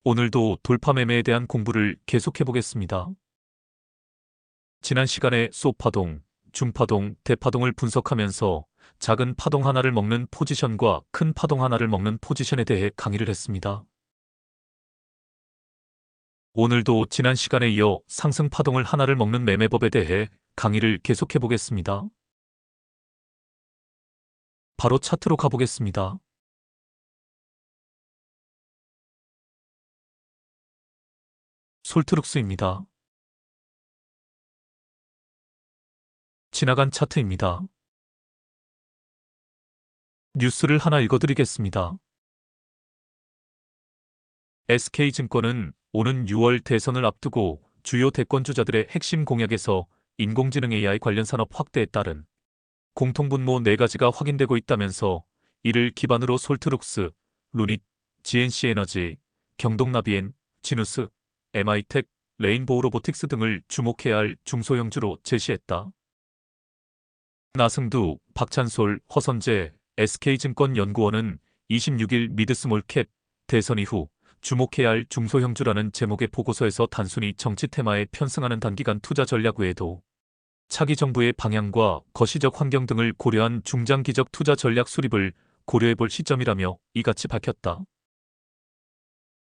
오늘도 돌파 매매에 대한 공부를 계속해 보겠습니다. 지난 시간에 소파동, 중파동, 대파동을 분석하면서 작은 파동 하나를 먹는 포지션과 큰 파동 하나를 먹는 포지션에 대해 강의를 했습니다. 오늘도 지난 시간에 이어 상승 파동을 하나를 먹는 매매법에 대해 강의를 계속해 보겠습니다. 바로 차트로 가보겠습니다. 솔트룩스입니다. 지나간 차트입니다. 뉴스를 하나 읽어드리겠습니다. SK증권은 오는 6월 대선을 앞두고 주요 대권주자들의 핵심 공약에서 인공지능 AI 관련 산업 확대에 따른 공통분모 4가지가 확인되고 있다면서 이를 기반으로 솔트룩스, 루닛, GNC에너지, 경동나비엔, 지누스, MI텍, 레인보우 로보틱스 등을 주목해야 할 중소형주로 제시했다. 나승두, 박찬솔, 허선재, SK증권 연구원은 26일 미드스몰캡 대선 이후 주목해야 할 중소형주라는 제목의 보고서에서 단순히 정치 테마에 편승하는 단기간 투자 전략 외에도 차기 정부의 방향과 거시적 환경 등을 고려한 중장기적 투자 전략 수립을 고려해볼 시점이라며 이같이 밝혔다.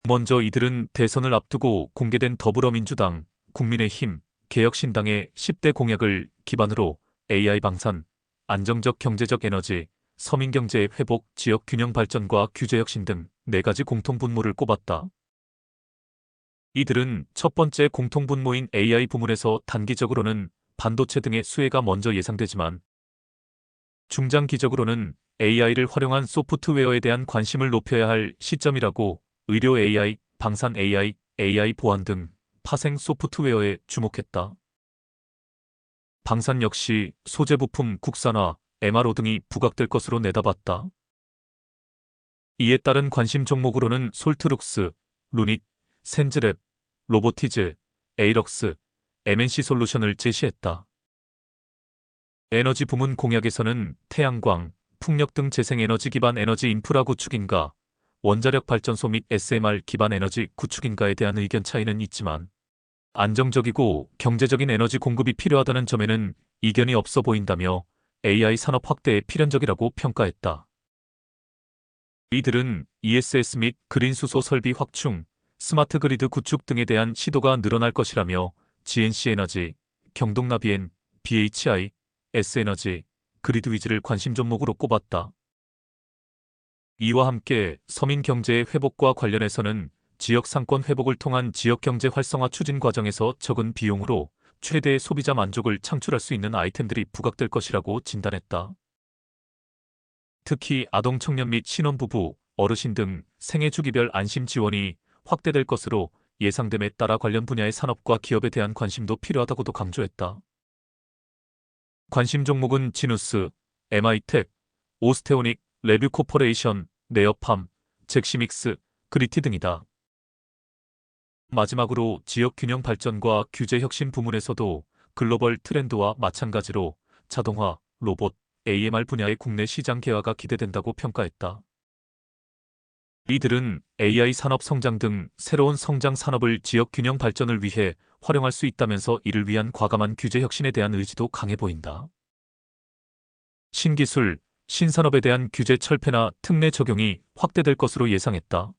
먼저 이들은 대선을 앞두고 공개된 더불어민주당, 국민의힘, 개혁신당의 10대 공약을 기반으로 AI 방산, 안정적 경제적 에너지, 서민경제의 회복, 지역 균형 발전과 규제 혁신 등 4가지 공통분모를 꼽았다. 이들은 첫 번째 공통분모인 AI 부문에서 단기적으로는 반도체 등의 수혜가 먼저 예상되지만 중장기적으로는 AI를 활용한 소프트웨어에 대한 관심을 높여야 할 시점이라고 의료 AI, 방산 AI, AI 보안 등 파생 소프트웨어에 주목했다. 방산 역시 소재 부품 국산화, MRO 등이 부각될 것으로 내다봤다. 이에 따른 관심 종목으로는 솔트룩스, 루닛, 센즈랩, 로보티즈, 에이럭스, MNC 솔루션을 제시했다. 에너지 부문 공약에서는 태양광, 풍력 등 재생에너지 기반 에너지 인프라 구축인가, 원자력 발전소 및 SMR 기반 에너지 구축인가에 대한 의견 차이는 있지만 안정적이고 경제적인 에너지 공급이 필요하다는 점에는 이견이 없어 보인다며 AI 산업 확대에 필연적이라고 평가했다. 이들은 ESS 및 그린 수소 설비 확충, 스마트 그리드 구축 등에 대한 시도가 늘어날 것이라며 GNC에너지, 경동나비엔, BHI, S에너지, 그리드위즈를 관심 종목으로 꼽았다. 이와 함께 서민 경제의 회복과 관련해서는 지역 상권 회복을 통한 지역 경제 활성화 추진 과정에서 적은 비용으로 최대의 소비자 만족을 창출할 수 있는 아이템들이 부각될 것이라고 진단했다. 특히 아동 청년 및 신혼부부, 어르신 등 생애 주기별 안심 지원이 확대될 것으로 예상됨에 따라 관련 분야의 산업과 기업에 대한 관심도 필요하다고도 강조했다. 관심 종목은 지누스, MI텍, 오스테오닉, 레뷰코퍼레이션, 네어팜, 잭시믹스, 그리티 등이다. 마지막으로 지역 균형 발전과 규제 혁신 부문에서도 글로벌 트렌드와 마찬가지로 자동화, 로봇, AMR 분야의 국내 시장 개화가 기대된다고 평가했다. 이들은 AI 산업 성장 등 새로운 성장 산업을 지역 균형 발전을 위해 활용할 수 있다면서 이를 위한 과감한 규제 혁신에 대한 의지도 강해 보인다. 신기술, 신산업에 대한 규제 철폐나 특례 적용이 확대될 것으로 예상했다.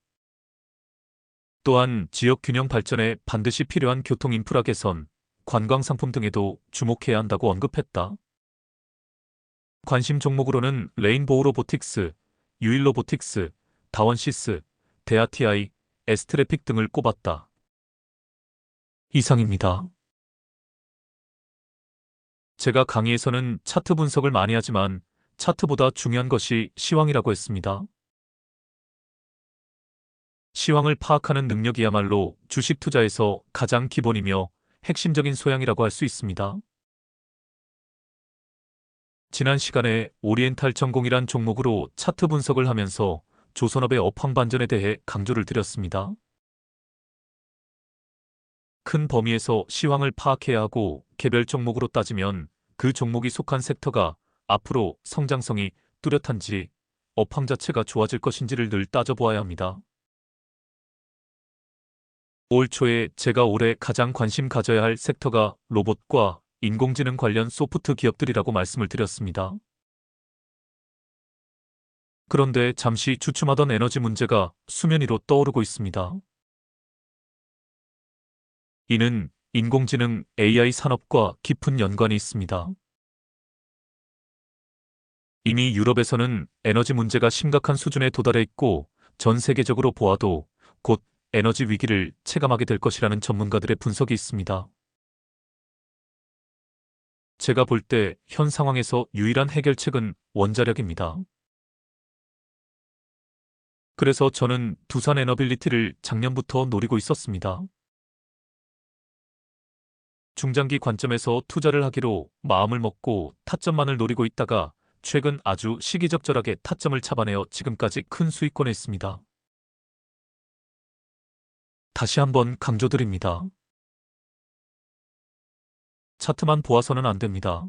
또한 지역 균형 발전에 반드시 필요한 교통 인프라 개선, 관광 상품 등에도 주목해야 한다고 언급했다. 관심 종목으로는 레인보우 로보틱스, 유일 로보틱스, 다원시스, 데아TI, S트래픽 등을 꼽았다. 이상입니다. 제가 강의에서는 차트 분석을 많이 하지만 차트보다 중요한 것이 시황이라고 했습니다. 시황을 파악하는 능력이야말로 주식 투자에서 가장 기본이며 핵심적인 소양이라고 할 수 있습니다. 지난 시간에 오리엔탈 전공이란 종목으로 차트 분석을 하면서 조선업의 업황 반전에 대해 강조를 드렸습니다. 큰 범위에서 시황을 파악해야 하고 개별 종목으로 따지면 그 종목이 속한 섹터가 앞으로 성장성이 뚜렷한지 업황 자체가 좋아질 것인지를 늘 따져보아야 합니다. 올 초에 제가 올해 가장 관심 가져야 할 섹터가 로봇과 인공지능 관련 소프트 기업들이라고 말씀을 드렸습니다. 그런데 잠시 주춤하던 에너지 문제가 수면 위로 떠오르고 있습니다. 이는 인공지능 AI 산업과 깊은 연관이 있습니다. 이미 유럽에서는 에너지 문제가 심각한 수준에 도달해 있고 전 세계적으로 보아도 곧 에너지 위기를 체감하게 될 것이라는 전문가들의 분석이 있습니다. 제가 볼 때 현 상황에서 유일한 해결책은 원자력입니다. 그래서 저는 두산 에너빌리티를 작년부터 노리고 있었습니다. 중장기 관점에서 투자를 하기로 마음을 먹고 타점만을 노리고 있다가 최근 아주 시기적절하게 타점을 잡아내어 지금까지 큰 수익권에 있습니다. 다시 한번 강조드립니다. 차트만 보아서는 안 됩니다.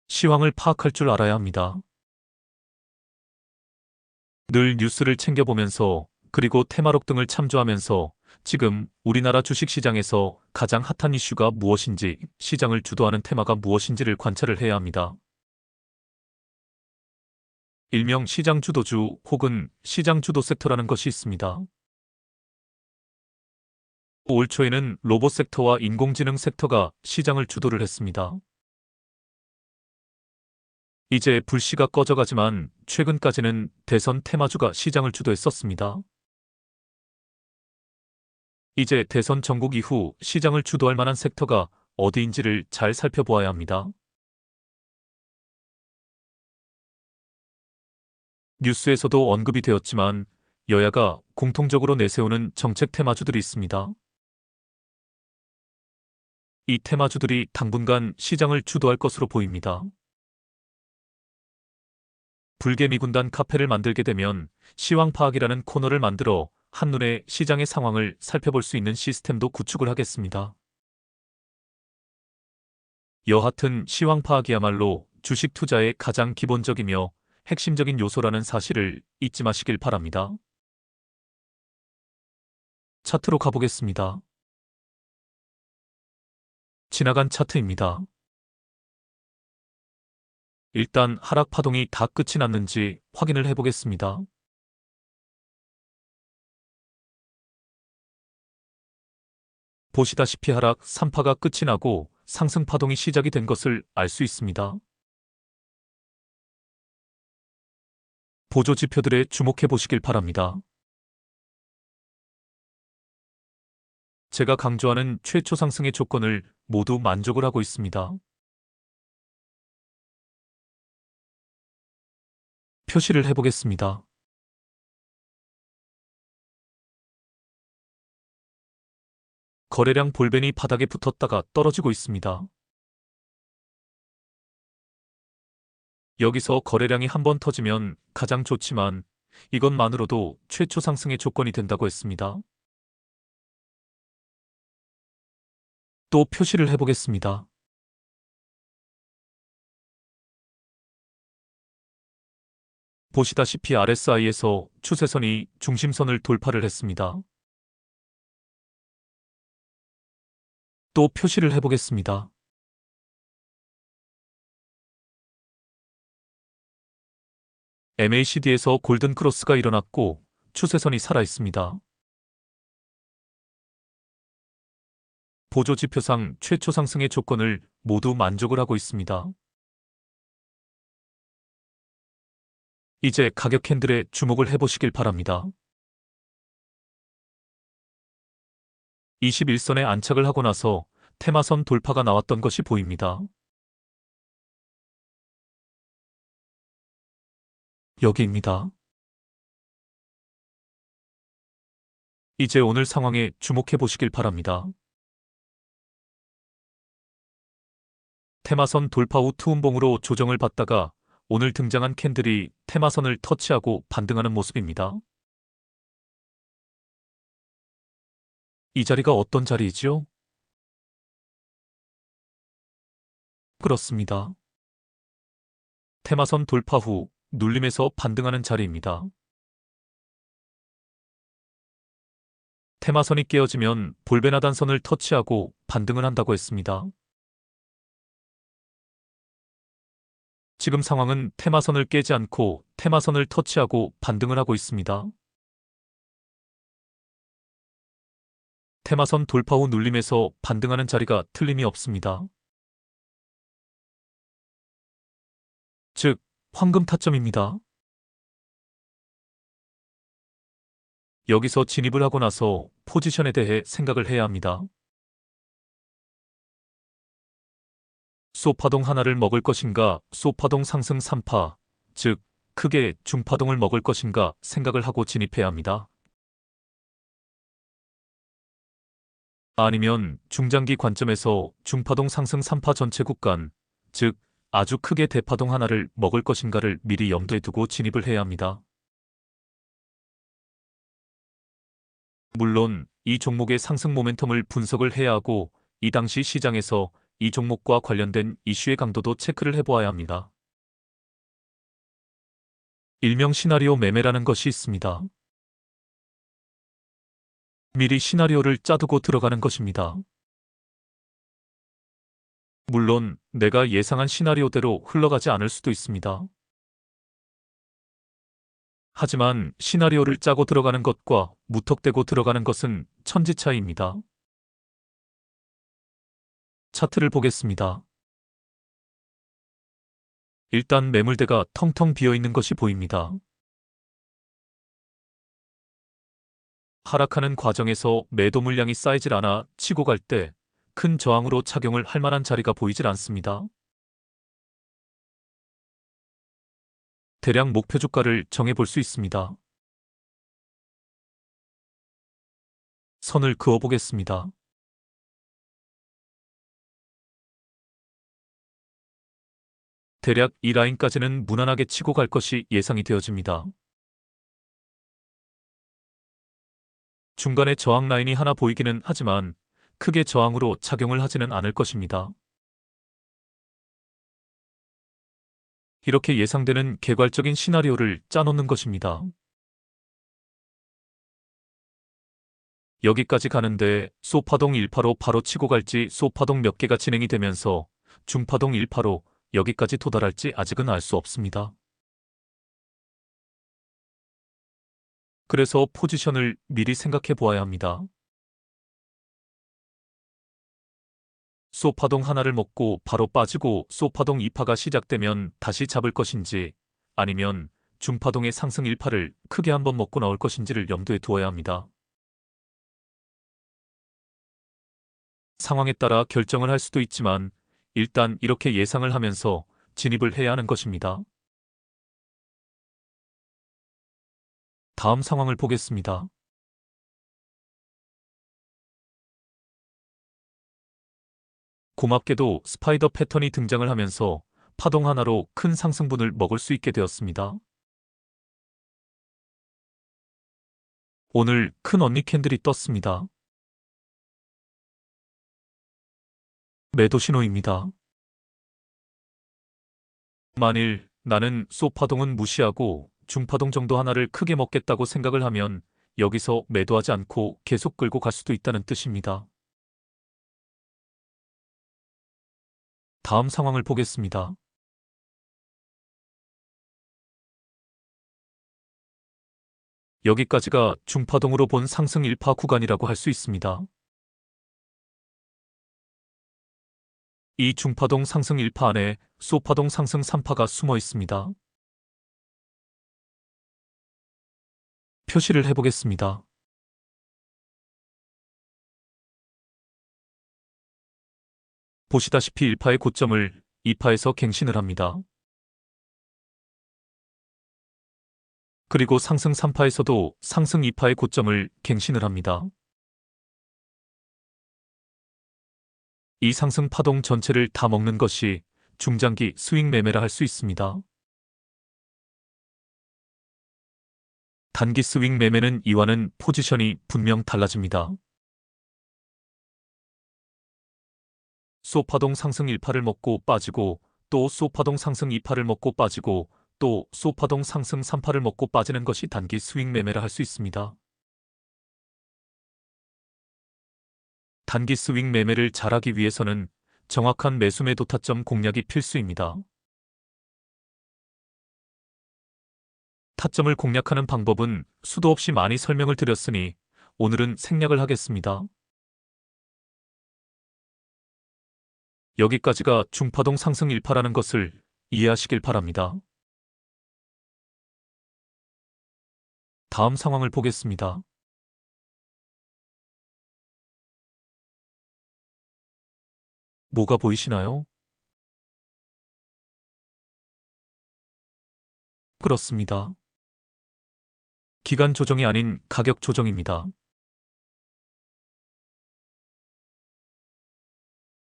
시황을 파악할 줄 알아야 합니다. 늘 뉴스를 챙겨보면서 그리고 테마록 등을 참조하면서 지금 우리나라 주식시장에서 가장 핫한 이슈가 무엇인지, 시장을 주도하는 테마가 무엇인지를 관찰을 해야 합니다. 일명 시장 주도주 혹은 시장 주도 섹터라는 것이 있습니다. 올 초에는 로봇 섹터와 인공지능 섹터가 시장을 주도를 했습니다. 이제 불씨가 꺼져가지만 최근까지는 대선 테마주가 시장을 주도했었습니다. 이제 대선 전국 이후 시장을 주도할 만한 섹터가 어디인지를 잘 살펴보아야 합니다. 뉴스에서도 언급이 되었지만 여야가 공통적으로 내세우는 정책 테마주들이 있습니다. 이 테마주들이 당분간 시장을 주도할 것으로 보입니다. 불개미군단 카페를 만들게 되면 시황 파악이라는 코너를 만들어 한눈에 시장의 상황을 살펴볼 수 있는 시스템도 구축을 하겠습니다. 여하튼 시황 파악이야말로 주식 투자의 가장 기본적이며 핵심적인 요소라는 사실을 잊지 마시길 바랍니다. 차트로 가보겠습니다. 지나간 차트입니다. 일단 하락 파동이 다 끝이 났는지 확인을 해보겠습니다. 보시다시피 하락 3파가 끝이 나고 상승 파동이 시작이 된 것을 알 수 있습니다. 보조 지표들에 주목해 보시길 바랍니다. 제가 강조하는 최초 상승의 조건을 모두 만족을 하고 있습니다. 표시를 해보겠습니다. 거래량 볼벤이 바닥에 붙었다가 떨어지고 있습니다. 여기서 거래량이 한번 터지면 가장 좋지만 이것만으로도 최초 상승의 조건이 된다고 했습니다. 또 표시를 해보겠습니다. 보시다시피 RSI에서 추세선이 중심선을 돌파를 했습니다. 또 표시를 해보겠습니다. MACD에서 골든 크로스가 일어났고 추세선이 살아있습니다. 보조 지표상 최초 상승의 조건을 모두 만족을 하고 있습니다. 이제 가격 캔들에 주목을 해보시길 바랍니다. 21선에 안착을 하고 나서 테마선 돌파가 나왔던 것이 보입니다. 여기입니다. 이제 오늘 상황에 주목해 보시길 바랍니다. 테마선 돌파 후 투움봉으로 조정을 받다가 오늘 등장한 캔들이 테마선을 터치하고 반등하는 모습입니다. 이 자리가 어떤 자리이지요? 그렇습니다. 테마선 돌파 후 눌림에서 반등하는 자리입니다. 테마선이 깨어지면 볼베나단선을 터치하고 반등을 한다고 했습니다. 지금 상황은 테마선을 깨지 않고 테마선을 터치하고 반등을 하고 있습니다. 테마선 돌파 후 눌림에서 반등하는 자리가 틀림이 없습니다. 즉, 황금 타점입니다. 여기서 진입을 하고 나서 포지션에 대해 생각을 해야 합니다. 소파동 하나를 먹을 것인가, 소파동 상승 3파, 즉 크게 중파동을 먹을 것인가 생각을 하고 진입해야 합니다. 아니면 중장기 관점에서 중파동 상승 3파 전체 구간, 즉 아주 크게 대파동 하나를 먹을 것인가를 미리 염두에 두고 진입을 해야 합니다. 물론 이 종목의 상승 모멘텀을 분석을 해야 하고 이 당시 시장에서 이 종목과 관련된 이슈의 강도도 체크를 해보아야 합니다. 일명 시나리오 매매라는 것이 있습니다. 미리 시나리오를 짜두고 들어가는 것입니다. 물론 내가 예상한 시나리오대로 흘러가지 않을 수도 있습니다. 하지만 시나리오를 짜고 들어가는 것과 무턱대고 들어가는 것은 천지 차이입니다. 차트를 보겠습니다. 일단 매물대가 텅텅 비어있는 것이 보입니다. 하락하는 과정에서 매도 물량이 쌓이질 않아 치고 갈 때 큰 저항으로 작용을 할 만한 자리가 보이질 않습니다. 대략 목표 주가를 정해볼 수 있습니다. 선을 그어보겠습니다. 대략 이 라인까지는 무난하게 치고 갈 것이 예상이 되어집니다. 중간에 저항 라인이 하나 보이기는 하지만 크게 저항으로 작용을 하지는 않을 것입니다. 이렇게 예상되는 개괄적인 시나리오를 짜놓는 것입니다. 여기까지 가는데 소파동 1파로 바로 치고 갈지 소파동 몇 개가 진행이 되면서 중파동 1파로 여기까지 도달할지 아직은 알 수 없습니다. 그래서 포지션을 미리 생각해 보아야 합니다. 소파동 하나를 먹고 바로 빠지고 소파동 2파가 시작되면 다시 잡을 것인지 아니면 중파동의 상승 1파를 크게 한번 먹고 나올 것인지를 염두에 두어야 합니다. 상황에 따라 결정을 할 수도 있지만 일단 이렇게 예상을 하면서 진입을 해야 하는 것입니다. 다음 상황을 보겠습니다. 고맙게도 스파이더 패턴이 등장을 하면서 파동 하나로 큰 상승분을 먹을 수 있게 되었습니다. 오늘 큰 언니 캔들이 떴습니다. 매도 신호입니다. 만일 나는 소파동은 무시하고 중파동 정도 하나를 크게 먹겠다고 생각을 하면 여기서 매도하지 않고 계속 끌고 갈 수도 있다는 뜻입니다. 다음 상황을 보겠습니다. 여기까지가 중파동으로 본 상승 1파 구간이라고 할 수 있습니다. 이 중파동 상승 1파 안에 소파동 상승 3파가 숨어 있습니다. 표시를 해보겠습니다. 보시다시피 1파의 고점을 2파에서 갱신을 합니다. 그리고 상승 3파에서도 상승 2파의 고점을 갱신을 합니다. 이 상승 파동 전체를 다 먹는 것이 중장기 스윙 매매라 할 수 있습니다. 단기 스윙 매매는 이와는 포지션이 분명 달라집니다. 소파동 상승 1파를 먹고 빠지고 또 소파동 상승 2파를 먹고 빠지고 또 소파동 상승 3파를 먹고 빠지는 것이 단기 스윙 매매라 할 수 있습니다. 단기 스윙 매매를 잘하기 위해서는 정확한 매수 매도 타점 공략이 필수입니다. 타점을 공략하는 방법은 수도 없이 많이 설명을 드렸으니 오늘은 생략을 하겠습니다. 여기까지가 중파동 상승 일파라는 것을 이해하시길 바랍니다. 다음 상황을 보겠습니다. 뭐가 보이시나요? 그렇습니다. 기간 조정이 아닌 가격 조정입니다.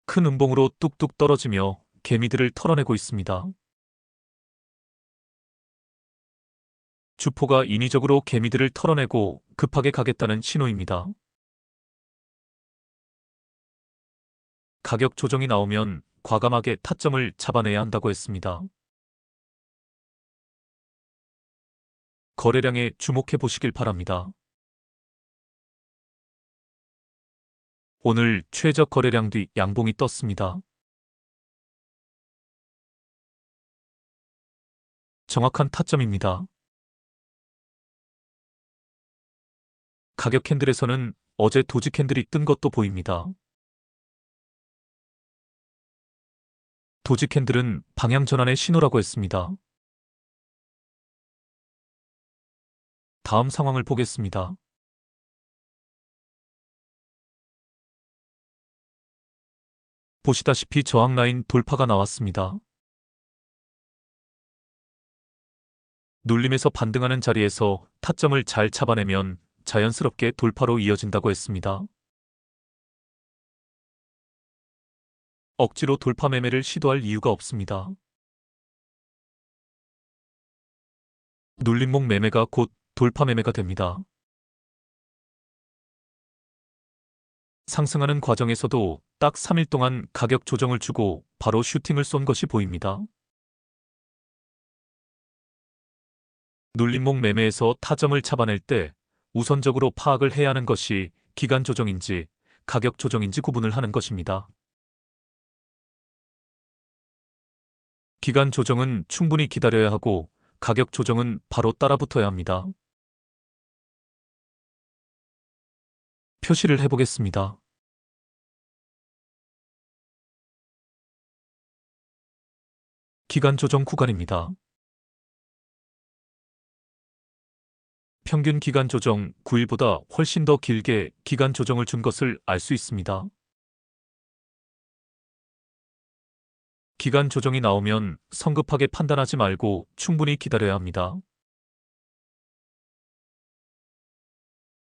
큰 음봉으로 뚝뚝 떨어지며 개미들을 털어내고 있습니다. 주포가 인위적으로 개미들을 털어내고 급하게 가겠다는 신호입니다. 가격 조정이 나오면 과감하게 타점을 잡아내야 한다고 했습니다. 거래량에 주목해 보시길 바랍니다. 오늘 최저 거래량 뒤 양봉이 떴습니다. 정확한 타점입니다. 가격 캔들에서는 어제 도지 캔들이 뜬 것도 보입니다. 도지 캔들은 방향 전환의 신호라고 했습니다. 다음 상황을 보겠습니다. 보시다시피 저항 라인 돌파가 나왔습니다. 눌림에서 반등하는 자리에서 타점을 잘 잡아내면 자연스럽게 돌파로 이어진다고 했습니다. 억지로 돌파 매매를 시도할 이유가 없습니다. 눌림목 매매가 곧 돌파 매매가 됩니다. 상승하는 과정에서도 딱 3일 동안 가격 조정을 주고 바로 슈팅을 쏜 것이 보입니다. 눌림목 매매에서 타점을 잡아낼 때 우선적으로 파악을 해야 하는 것이 기간 조정인지 가격 조정인지 구분을 하는 것입니다. 기간 조정은 충분히 기다려야 하고 가격 조정은 바로 따라붙어야 합니다. 표시를 해보겠습니다. 기간 조정 구간입니다. 평균 기간 조정 9일보다 훨씬 더 길게 기간 조정을 준 것을 알 수 있습니다. 기간 조정이 나오면 성급하게 판단하지 말고 충분히 기다려야 합니다.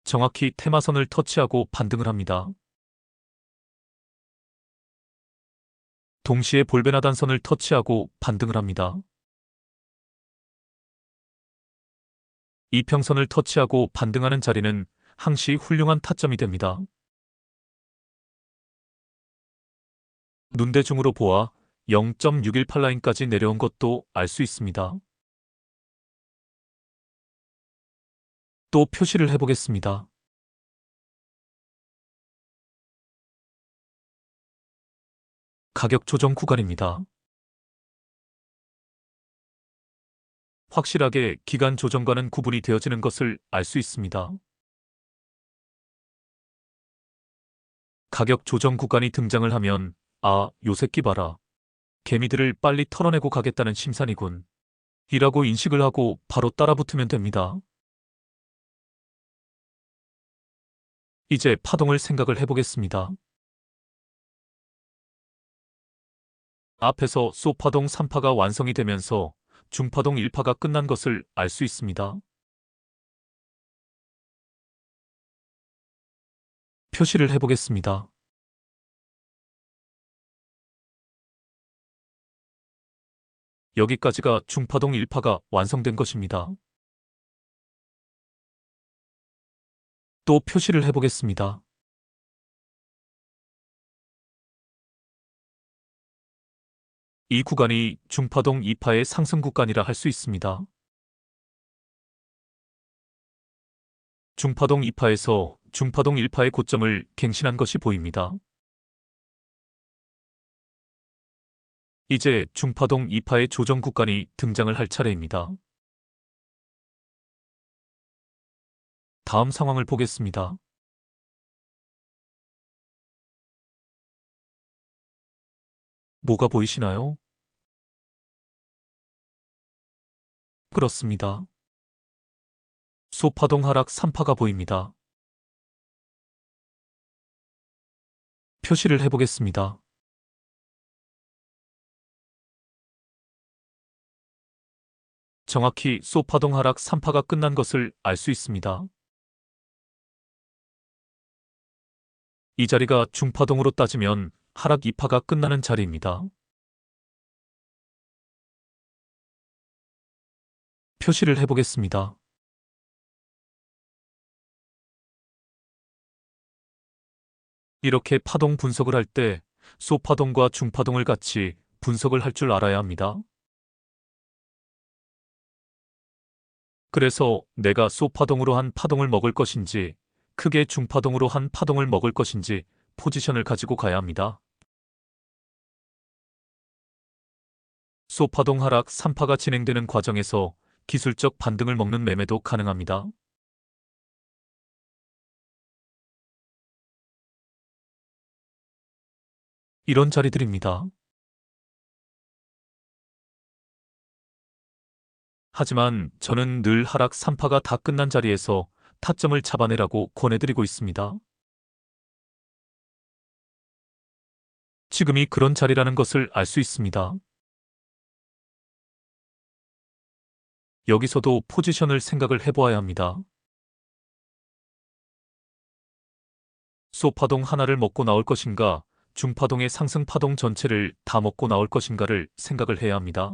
정확히 테마선을 터치하고 반등을 합니다. 동시에 볼베나단선을 터치하고 반등을 합니다. 이평선을 터치하고 반등하는 자리는 항시 훌륭한 타점이 됩니다. 눈대중으로 보아 0.618라인까지 내려온 것도 알 수 있습니다. 또 표시를 해보겠습니다. 가격 조정 구간입니다. 확실하게 기간 조정과는 구분이 되어지는 것을 알 수 있습니다. 가격 조정 구간이 등장을 하면 아, 요 새끼 봐라. 개미들을 빨리 털어내고 가겠다는 심산이군. 이라고 인식을 하고 바로 따라붙으면 됩니다. 이제 파동을 생각을 해보겠습니다. 앞에서 소파동 3파가 완성이 되면서 중파동 1파가 끝난 것을 알 수 있습니다. 표시를 해보겠습니다. 여기까지가 중파동 1파가 완성된 것입니다. 또 표시를 해보겠습니다. 이 구간이 중파동 2파의 상승 구간이라 할 수 있습니다. 중파동 2파에서 중파동 1파의 고점을 갱신한 것이 보입니다. 이제 중파동 2파의 조정 구간이 등장을 할 차례입니다. 다음 상황을 보겠습니다. 뭐가 보이시나요? 그렇습니다. 소파동 하락 3파가 보입니다. 표시를 해보겠습니다. 정확히 소파동 하락 3파가 끝난 것을 알 수 있습니다. 이 자리가 중파동으로 따지면 하락 2파가 끝나는 자리입니다. 표시를 해보겠습니다. 이렇게 파동 분석을 할 때 소파동과 중파동을 같이 분석을 할 줄 알아야 합니다. 그래서 내가 소파동으로 한 파동을 먹을 것인지 크게 중파동으로 한 파동을 먹을 것인지 포지션을 가지고 가야 합니다. 소파동 하락 3파가 진행되는 과정에서 기술적 반등을 먹는 매매도 가능합니다. 이런 자리들입니다. 하지만 저는 늘 하락 3파가 다 끝난 자리에서 타점을 잡아내라고 권해드리고 있습니다. 지금이 그런 자리라는 것을 알 수 있습니다. 여기서도 포지션을 생각을 해보아야 합니다. 소파동 하나를 먹고 나올 것인가, 중파동의 상승 파동 전체를 다 먹고 나올 것인가를 생각을 해야 합니다.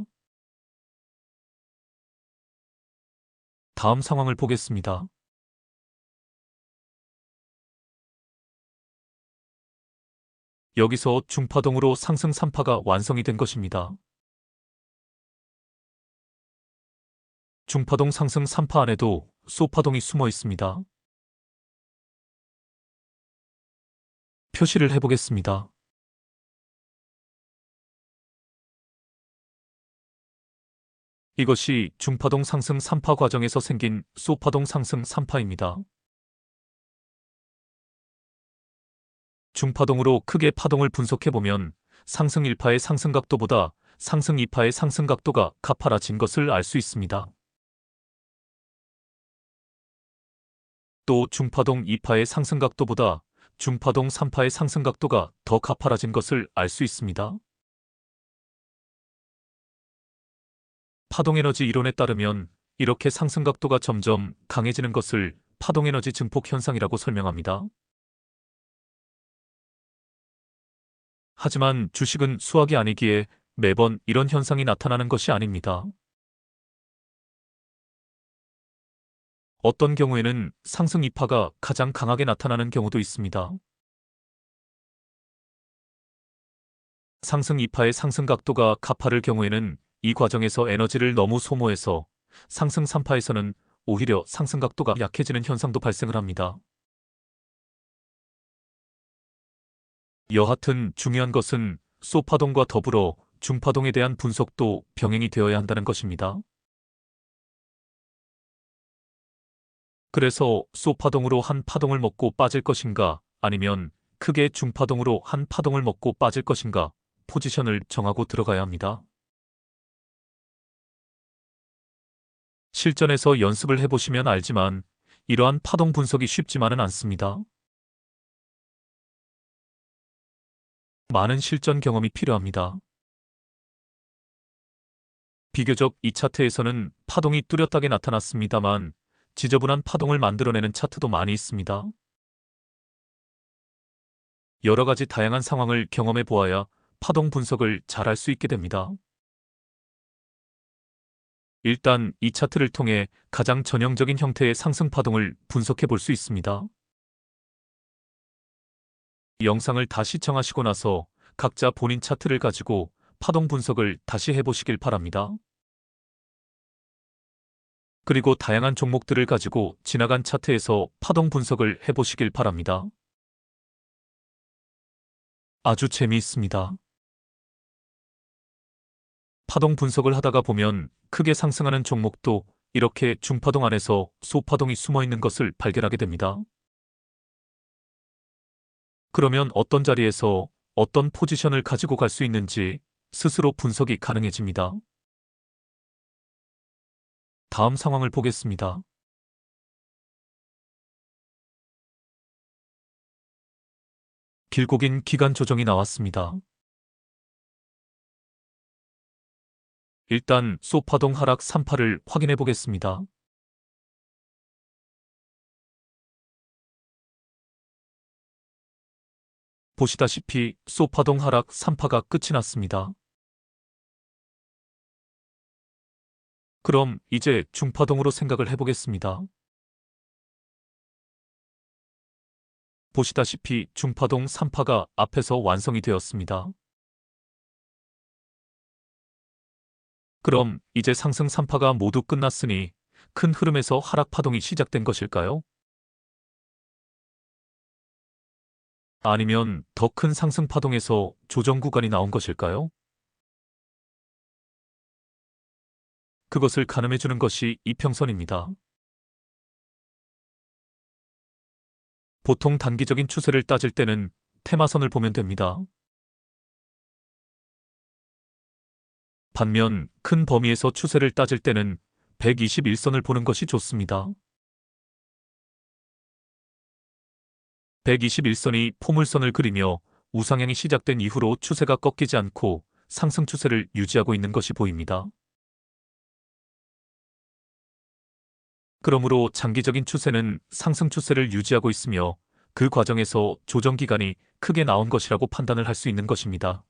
다음 상황을 보겠습니다. 여기서 중파동으로 상승 3파가 완성이 된 것입니다. 중파동 상승 3파 안에도 소파동이 숨어 있습니다. 표시를 해보겠습니다. 이것이 중파동 상승 3파 과정에서 생긴 소파동 상승 3파입니다. 중파동으로 크게 파동을 분석해보면 상승 1파의 상승 각도보다 상승 2파의 상승 각도가 가파라진 것을 알 수 있습니다. 또 중파동 2파의 상승 각도보다 중파동 3파의 상승 각도가 더 가파라진 것을 알 수 있습니다. 파동에너지 이론에 따르면 이렇게 상승 각도가 점점 강해지는 것을 파동에너지 증폭 현상이라고 설명합니다. 하지만 주식은 수학이 아니기에 매번 이런 현상이 나타나는 것이 아닙니다. 어떤 경우에는 상승 2파가 가장 강하게 나타나는 경우도 있습니다. 상승 2파의 상승 각도가 가파를 경우에는 이 과정에서 에너지를 너무 소모해서 상승 3파에서는 오히려 상승 각도가 약해지는 현상도 발생을 합니다. 여하튼 중요한 것은 소파동과 더불어 중파동에 대한 분석도 병행이 되어야 한다는 것입니다. 그래서 소파동으로 한 파동을 먹고 빠질 것인가 아니면 크게 중파동으로 한 파동을 먹고 빠질 것인가 포지션을 정하고 들어가야 합니다. 실전에서 연습을 해보시면 알지만 이러한 파동 분석이 쉽지만은 않습니다. 많은 실전 경험이 필요합니다. 비교적 이 차트에서는 파동이 뚜렷하게 나타났습니다만 지저분한 파동을 만들어내는 차트도 많이 있습니다. 여러 가지 다양한 상황을 경험해 보아야 파동 분석을 잘 할 수 있게 됩니다. 일단 이 차트를 통해 가장 전형적인 형태의 상승 파동을 분석해 볼 수 있습니다. 영상을 다 시청하시고 나서 각자 본인 차트를 가지고 파동 분석을 다시 해보시길 바랍니다. 그리고 다양한 종목들을 가지고 지나간 차트에서 파동 분석을 해보시길 바랍니다. 아주 재미있습니다. 파동 분석을 하다가 보면 크게 상승하는 종목도 이렇게 중파동 안에서 소파동이 숨어 있는 것을 발견하게 됩니다. 그러면 어떤 자리에서 어떤 포지션을 가지고 갈 수 있는지 스스로 분석이 가능해집니다. 다음 상황을 보겠습니다. 길고 긴 기간 조정이 나왔습니다. 일단 소파동 하락 3파를 확인해 보겠습니다. 보시다시피 소파동 하락 3파가 끝이 났습니다. 그럼 이제 중파동으로 생각을 해보겠습니다. 보시다시피 중파동 3파가 앞에서 완성이 되었습니다. 그럼 이제 상승 3파가 모두 끝났으니 큰 흐름에서 하락 파동이 시작된 것일까요? 아니면 더 큰 상승 파동에서 조정 구간이 나온 것일까요? 그것을 가늠해주는 것이 이평선입니다. 보통 단기적인 추세를 따질 때는 테마선을 보면 됩니다. 반면 큰 범위에서 추세를 따질 때는 121선을 보는 것이 좋습니다. 121선이 포물선을 그리며 우상향이 시작된 이후로 추세가 꺾이지 않고 상승 추세를 유지하고 있는 것이 보입니다. 그러므로 장기적인 추세는 상승 추세를 유지하고 있으며 그 과정에서 조정 기간이 크게 나온 것이라고 판단을 할 수 있는 것입니다.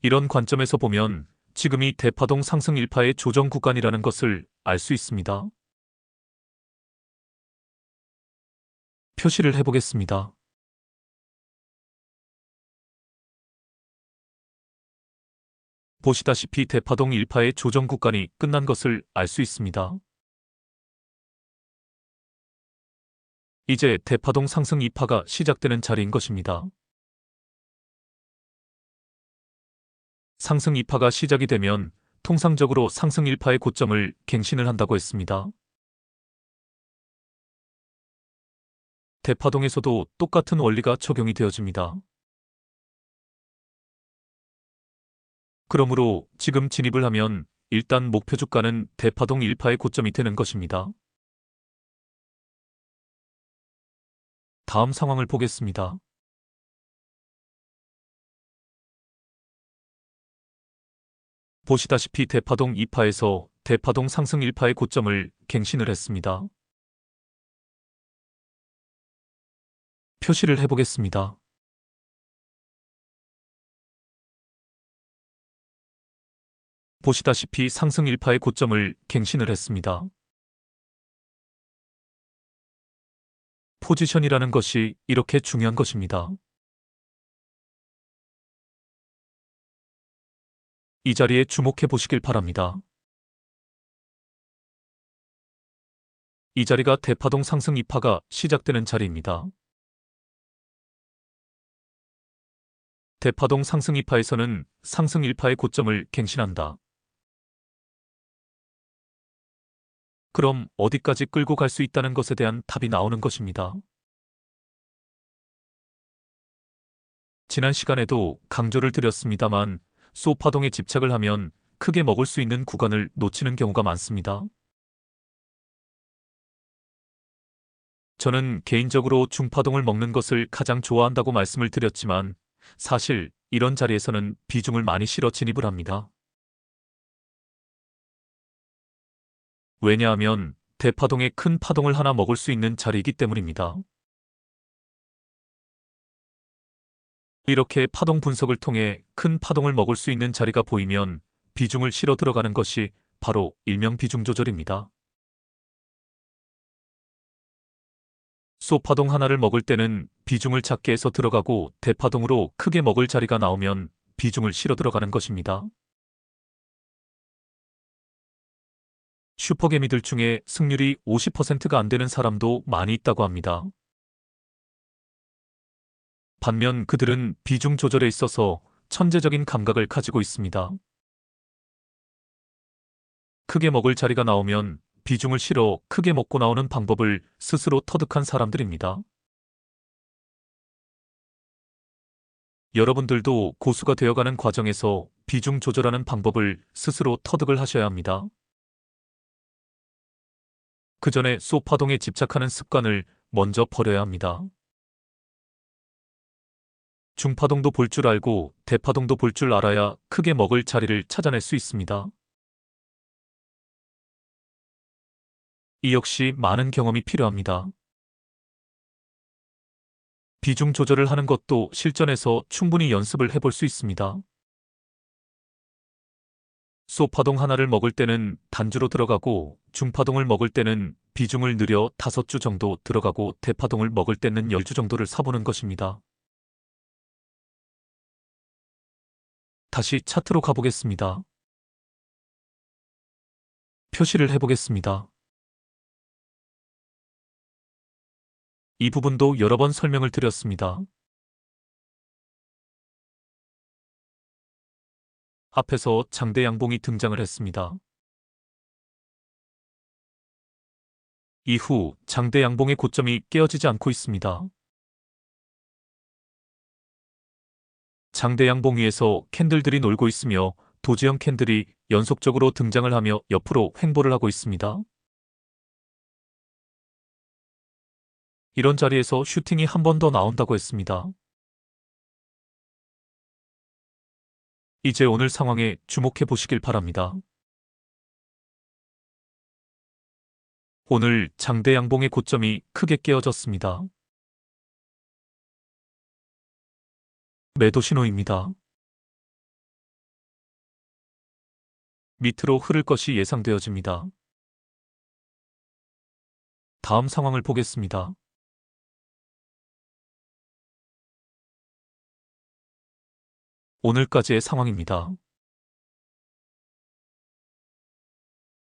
이런 관점에서 보면 지금이 대파동 상승 1파의 조정 구간이라는 것을 알 수 있습니다. 표시를 해보겠습니다. 보시다시피 대파동 1파의 조정 구간이 끝난 것을 알 수 있습니다. 이제 대파동 상승 2파가 시작되는 자리인 것입니다. 상승 2파가 시작이 되면 통상적으로 상승 1파의 고점을 갱신을 한다고 했습니다. 대파동에서도 똑같은 원리가 적용이 되어집니다. 그러므로 지금 진입을 하면 일단 목표 주가는 대파동 1파의 고점이 되는 것입니다. 다음 상황을 보겠습니다. 보시다시피 대파동 2파에서 대파동 상승 1파의 고점을 갱신을 했습니다. 표시를 해보겠습니다. 보시다시피 상승 1파의 고점을 갱신을 했습니다. 포지션이라는 것이 이렇게 중요한 것입니다. 이 자리에 주목해 보시길 바랍니다. 이 자리가 대파동 상승 2파가 시작되는 자리입니다. 대파동 상승 2파에서는 상승 1파의 고점을 갱신한다. 그럼 어디까지 끌고 갈 수 있다는 것에 대한 답이 나오는 것입니다. 지난 시간에도 강조를 드렸습니다만 소파동에 집착을 하면 크게 먹을 수 있는 구간을 놓치는 경우가 많습니다. 저는 개인적으로 중파동을 먹는 것을 가장 좋아한다고 말씀을 드렸지만 사실 이런 자리에서는 비중을 많이 실어 진입을 합니다. 왜냐하면 대파동에 큰 파동을 하나 먹을 수 있는 자리이기 때문입니다. 이렇게 파동 분석을 통해 큰 파동을 먹을 수 있는 자리가 보이면 비중을 실어 들어가는 것이 바로 일명 비중 조절입니다. 소파동 하나를 먹을 때는 비중을 작게 해서 들어가고 대파동으로 크게 먹을 자리가 나오면 비중을 실어 들어가는 것입니다. 슈퍼개미들 중에 승률이 50%가 안 되는 사람도 많이 있다고 합니다. 반면 그들은 비중 조절에 있어서 천재적인 감각을 가지고 있습니다. 크게 먹을 자리가 나오면 비중을 실어 크게 먹고 나오는 방법을 스스로 터득한 사람들입니다. 여러분들도 고수가 되어가는 과정에서 비중 조절하는 방법을 스스로 터득을 하셔야 합니다. 그 전에 소파동에 집착하는 습관을 먼저 버려야 합니다. 중파동도 볼 줄 알고 대파동도 볼 줄 알아야 크게 먹을 자리를 찾아낼 수 있습니다. 이 역시 많은 경험이 필요합니다. 비중 조절을 하는 것도 실전에서 충분히 연습을 해볼 수 있습니다. 소파동 하나를 먹을 때는 단주로 들어가고 중파동을 먹을 때는 비중을 늘려 5주 정도 들어가고 대파동을 먹을 때는 10주 정도를 사보는 것입니다. 다시 차트로 가보겠습니다. 표시를 해보겠습니다. 이 부분도 여러 번 설명을 드렸습니다. 앞에서 장대 양봉이 등장을 했습니다. 이후 장대 양봉의 고점이 깨어지지 않고 있습니다. 장대 양봉 위에서 캔들들이 놀고 있으며 도지형 캔들이 연속적으로 등장을 하며 옆으로 횡보를 하고 있습니다. 이런 자리에서 슈팅이 한 번 더 나온다고 했습니다. 이제 오늘 상황에 주목해 보시길 바랍니다. 오늘 장대 양봉의 고점이 크게 깨어졌습니다. 매도 신호입니다. 밑으로 흐를 것이 예상되어집니다. 다음 상황을 보겠습니다. 오늘까지의 상황입니다.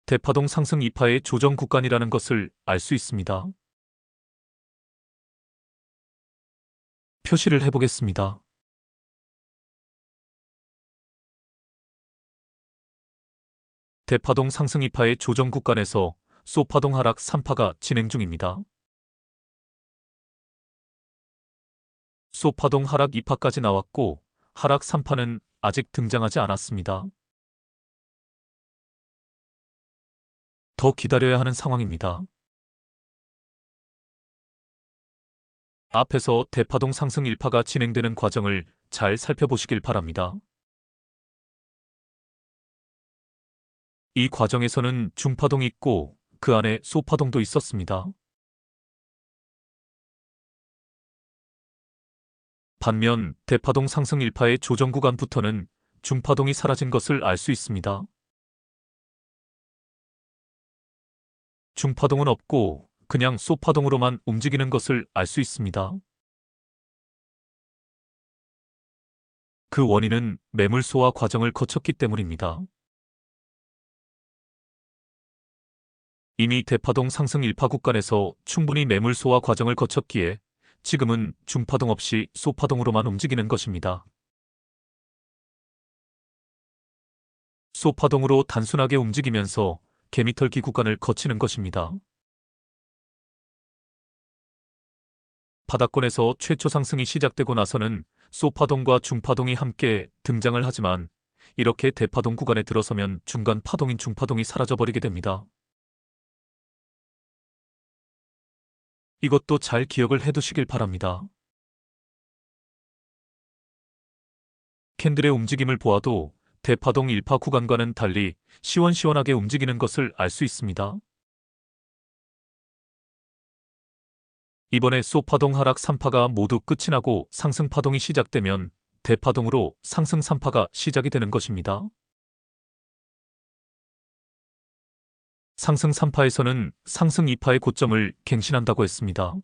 대파동 상승 2파의 조정 구간이라는 것을 알 수 있습니다. 표시를 해보겠습니다. 대파동 상승 2파의 조정 구간에서 소파동 하락 3파가 진행 중입니다. 소파동 하락 2파까지 나왔고 하락 3파는 아직 등장하지 않았습니다. 더 기다려야 하는 상황입니다. 앞에서 대파동 상승 1파가 진행되는 과정을 잘 살펴보시길 바랍니다. 이 과정에서는 중파동이 있고 그 안에 소파동도 있었습니다. 반면 대파동 상승 1파의 조정 구간부터는 중파동이 사라진 것을 알 수 있습니다. 중파동은 없고 그냥 소파동으로만 움직이는 것을 알 수 있습니다. 그 원인은 매물 소화 과정을 거쳤기 때문입니다. 이미 대파동 상승 1파 구간에서 충분히 매물 소화 과정을 거쳤기에 지금은 중파동 없이 소파동으로만 움직이는 것입니다. 소파동으로 단순하게 움직이면서 개미털기 구간을 거치는 것입니다. 바닥권에서 최초 상승이 시작되고 나서는 소파동과 중파동이 함께 등장을 하지만 이렇게 대파동 구간에 들어서면 중간 파동인 중파동이 사라져버리게 됩니다. 이것도 잘 기억을 해두시길 바랍니다. 캔들의 움직임을 보아도 대파동 1파 구간과는 달리 시원시원하게 움직이는 것을 알 수 있습니다. 이번에 소파동 하락 3파가 모두 끝이 나고 상승파동이 시작되면 대파동으로 상승 3파가 시작이 되는 것입니다. 상승 3파에서는 상승 2파의 고점을 갱신한다고 했습니다.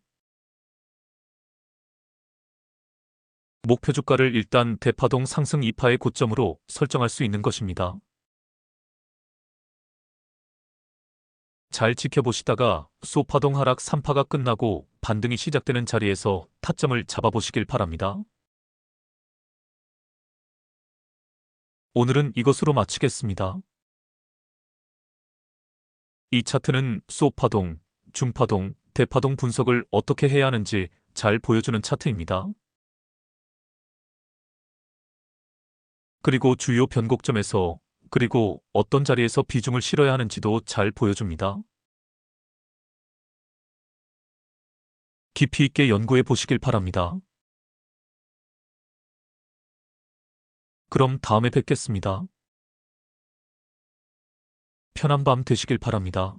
목표 주가를 일단 대파동 상승 2파의 고점으로 설정할 수 있는 것입니다. 잘 지켜보시다가 소파동 하락 3파가 끝나고 반등이 시작되는 자리에서 타점을 잡아보시길 바랍니다. 오늘은 이것으로 마치겠습니다. 이 차트는 소파동, 중파동, 대파동 분석을 어떻게 해야 하는지 잘 보여주는 차트입니다. 그리고 주요 변곡점에서 그리고 어떤 자리에서 비중을 실어야 하는지도 잘 보여줍니다. 깊이 있게 연구해 보시길 바랍니다. 그럼 다음에 뵙겠습니다. 편한 밤 되시길 바랍니다.